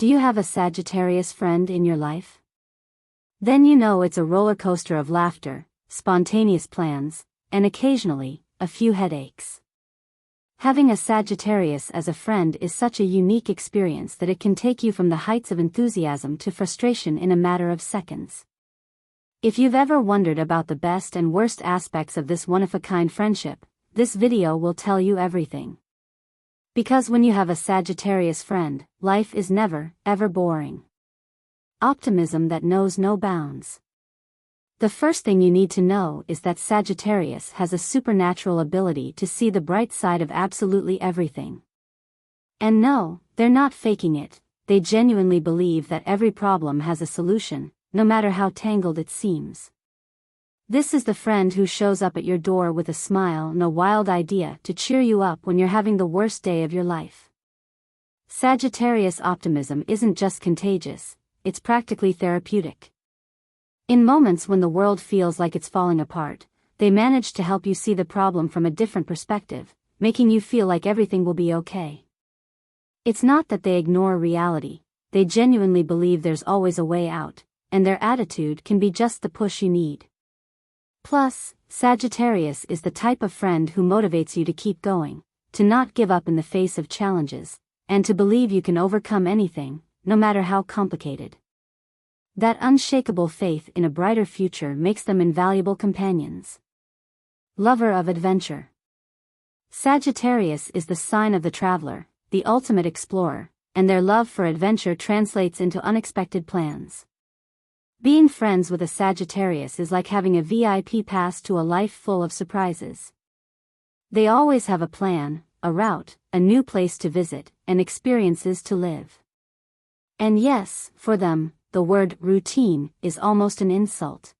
Do you have a Sagittarius friend in your life? Then you know it's a roller coaster of laughter, spontaneous plans, and occasionally, a few headaches. Having a Sagittarius as a friend is such a unique experience that it can take you from the heights of enthusiasm to frustration in a matter of seconds. If you've ever wondered about the best and worst aspects of this one-of-a-kind friendship, this video will tell you everything. Because when you have a Sagittarius friend, life is never, ever boring. Optimism that knows no bounds. The first thing you need to know is that Sagittarius has a supernatural ability to see the bright side of absolutely everything. And no, they're not faking it, they genuinely believe that every problem has a solution, no matter how tangled it seems. This is the friend who shows up at your door with a smile and a wild idea to cheer you up when you're having the worst day of your life. Sagittarius optimism isn't just contagious, it's practically therapeutic. In moments when the world feels like it's falling apart, they manage to help you see the problem from a different perspective, making you feel like everything will be okay. It's not that they ignore reality, they genuinely believe there's always a way out, and their attitude can be just the push you need. Plus, Sagittarius is the type of friend who motivates you to keep going, to not give up in the face of challenges, and to believe you can overcome anything, no matter how complicated. That unshakable faith in a brighter future makes them invaluable companions. Lover of adventure. Sagittarius is the sign of the traveler, the ultimate explorer, and their love for adventure translates into unexpected plans. Being friends with a Sagittarius is like having a VIP pass to a life full of surprises. They always have a plan, a route, a new place to visit, and experiences to live. And yes, for them, the word routine is almost an insult.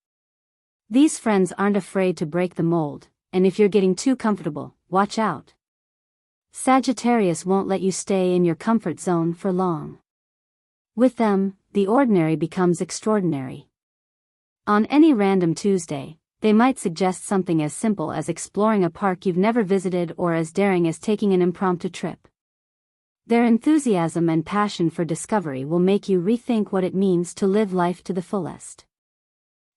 These friends aren't afraid to break the mold, and if you're getting too comfortable, watch out. Sagittarius won't let you stay in your comfort zone for long. With them, the ordinary becomes extraordinary. On any random Tuesday, they might suggest something as simple as exploring a park you've never visited or as daring as taking an impromptu trip. Their enthusiasm and passion for discovery will make you rethink what it means to live life to the fullest.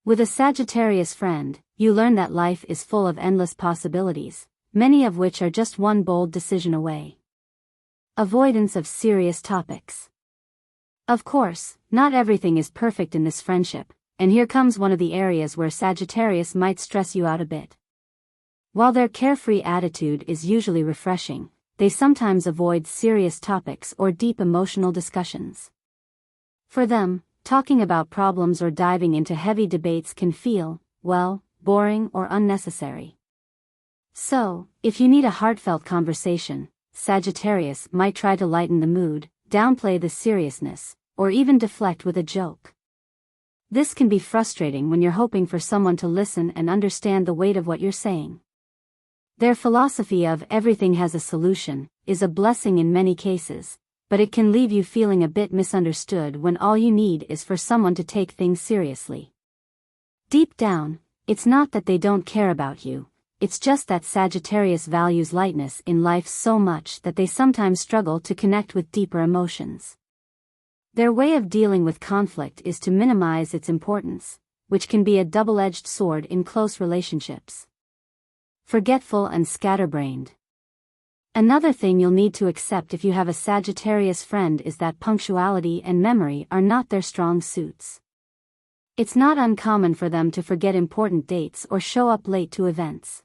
With a Sagittarius friend, you learn that life is full of endless possibilities, many of which are just one bold decision away. Avoidance of serious topics. Of course, not everything is perfect in this friendship, and here comes one of the areas where Sagittarius might stress you out a bit. While their carefree attitude is usually refreshing, they sometimes avoid serious topics or deep emotional discussions. For them, talking about problems or diving into heavy debates can feel, well, boring or unnecessary. So, if you need a heartfelt conversation, Sagittarius might try to lighten the mood, downplay the seriousness, or even deflect with a joke. This can be frustrating when you're hoping for someone to listen and understand the weight of what you're saying. Their philosophy of everything has a solution is a blessing in many cases, but it can leave you feeling a bit misunderstood when all you need is for someone to take things seriously. Deep down, it's not that they don't care about you, it's just that Sagittarius values lightness in life so much that they sometimes struggle to connect with deeper emotions. Their way of dealing with conflict is to minimize its importance, which can be a double-edged sword in close relationships. Forgetful and scatterbrained. Another thing you'll need to accept if you have a Sagittarius friend is that punctuality and memory are not their strong suits. It's not uncommon for them to forget important dates or show up late to events.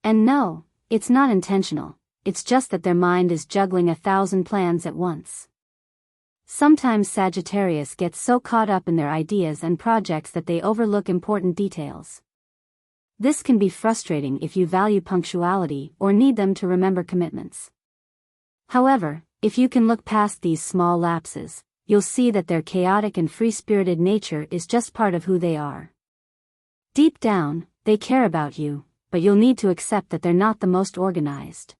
And no, it's not intentional, it's just that their mind is juggling 1,000 plans at once. Sometimes Sagittarius gets so caught up in their ideas and projects that they overlook important details. This can be frustrating if you value punctuality or need them to remember commitments. However, if you can look past these small lapses, you'll see that their chaotic and free-spirited nature is just part of who they are. Deep down, they care about you, but you'll need to accept that they're not the most organized.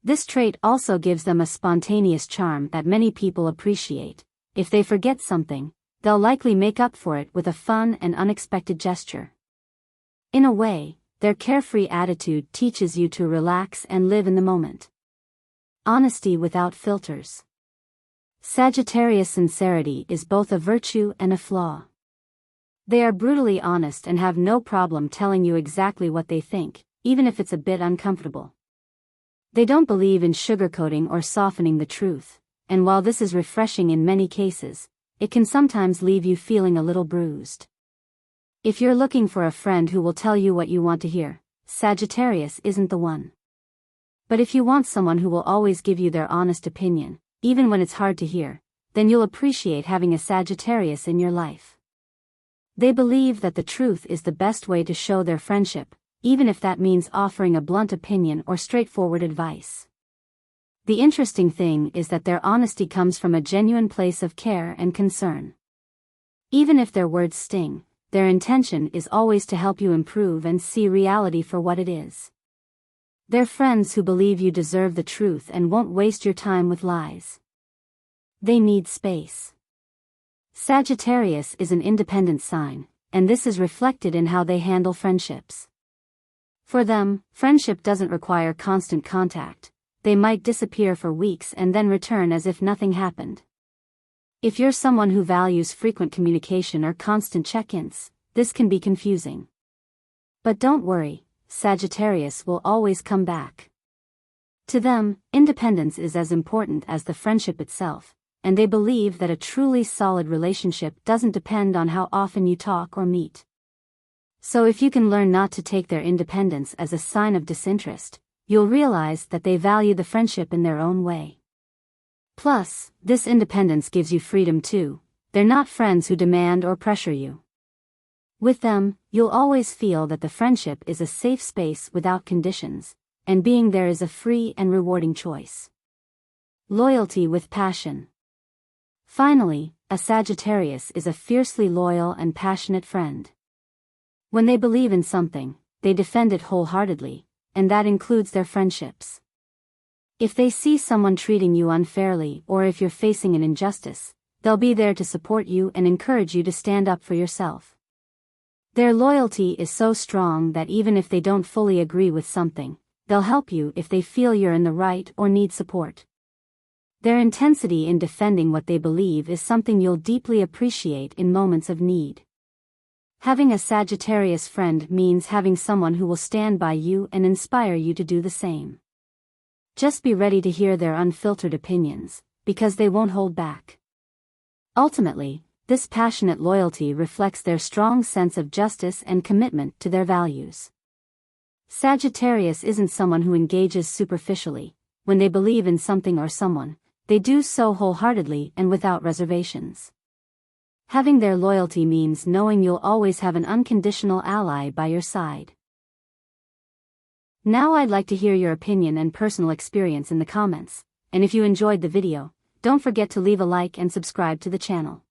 This trait also gives them a spontaneous charm that many people appreciate. If they forget something, they'll likely make up for it with a fun and unexpected gesture. In a way, their carefree attitude teaches you to relax and live in the moment. Honesty without filters. Sagittarius sincerity is both a virtue and a flaw. They are brutally honest and have no problem telling you exactly what they think, even if it's a bit uncomfortable. They don't believe in sugarcoating or softening the truth, and while this is refreshing in many cases, it can sometimes leave you feeling a little bruised. If you're looking for a friend who will tell you what you want to hear, Sagittarius isn't the one. But if you want someone who will always give you their honest opinion, even when it's hard to hear, then you'll appreciate having a Sagittarius in your life. They believe that the truth is the best way to show their friendship, even if that means offering a blunt opinion or straightforward advice. The interesting thing is that their honesty comes from a genuine place of care and concern. Even if their words sting, their intention is always to help you improve and see reality for what it is. They're friends who believe you deserve the truth and won't waste your time with lies. They need space. Sagittarius is an independent sign, and this is reflected in how they handle friendships. For them, friendship doesn't require constant contact. They might disappear for weeks and then return as if nothing happened. If you're someone who values frequent communication or constant check-ins, this can be confusing. But don't worry, Sagittarius will always come back. To them, independence is as important as the friendship itself, and they believe that a truly solid relationship doesn't depend on how often you talk or meet. So if you can learn not to take their independence as a sign of disinterest, you'll realize that they value the friendship in their own way. Plus, this independence gives you freedom too. They're not friends who demand or pressure you. With them, you'll always feel that the friendship is a safe space without conditions, and being there is a free and rewarding choice. Loyalty with passion. Finally, a Sagittarius is a fiercely loyal and passionate friend. When they believe in something, they defend it wholeheartedly, and that includes their friendships. If they see someone treating you unfairly or if you're facing an injustice, they'll be there to support you and encourage you to stand up for yourself. Their loyalty is so strong that even if they don't fully agree with something, they'll help you if they feel you're in the right or need support. Their intensity in defending what they believe is something you'll deeply appreciate in moments of need. Having a Sagittarius friend means having someone who will stand by you and inspire you to do the same. Just be ready to hear their unfiltered opinions, because they won't hold back. Ultimately, this passionate loyalty reflects their strong sense of justice and commitment to their values. Sagittarius isn't someone who engages superficially. When they believe in something or someone, they do so wholeheartedly and without reservations. Having their loyalty means knowing you'll always have an unconditional ally by your side. Now I'd like to hear your opinion and personal experience in the comments, and if you enjoyed the video, don't forget to leave a like and subscribe to the channel.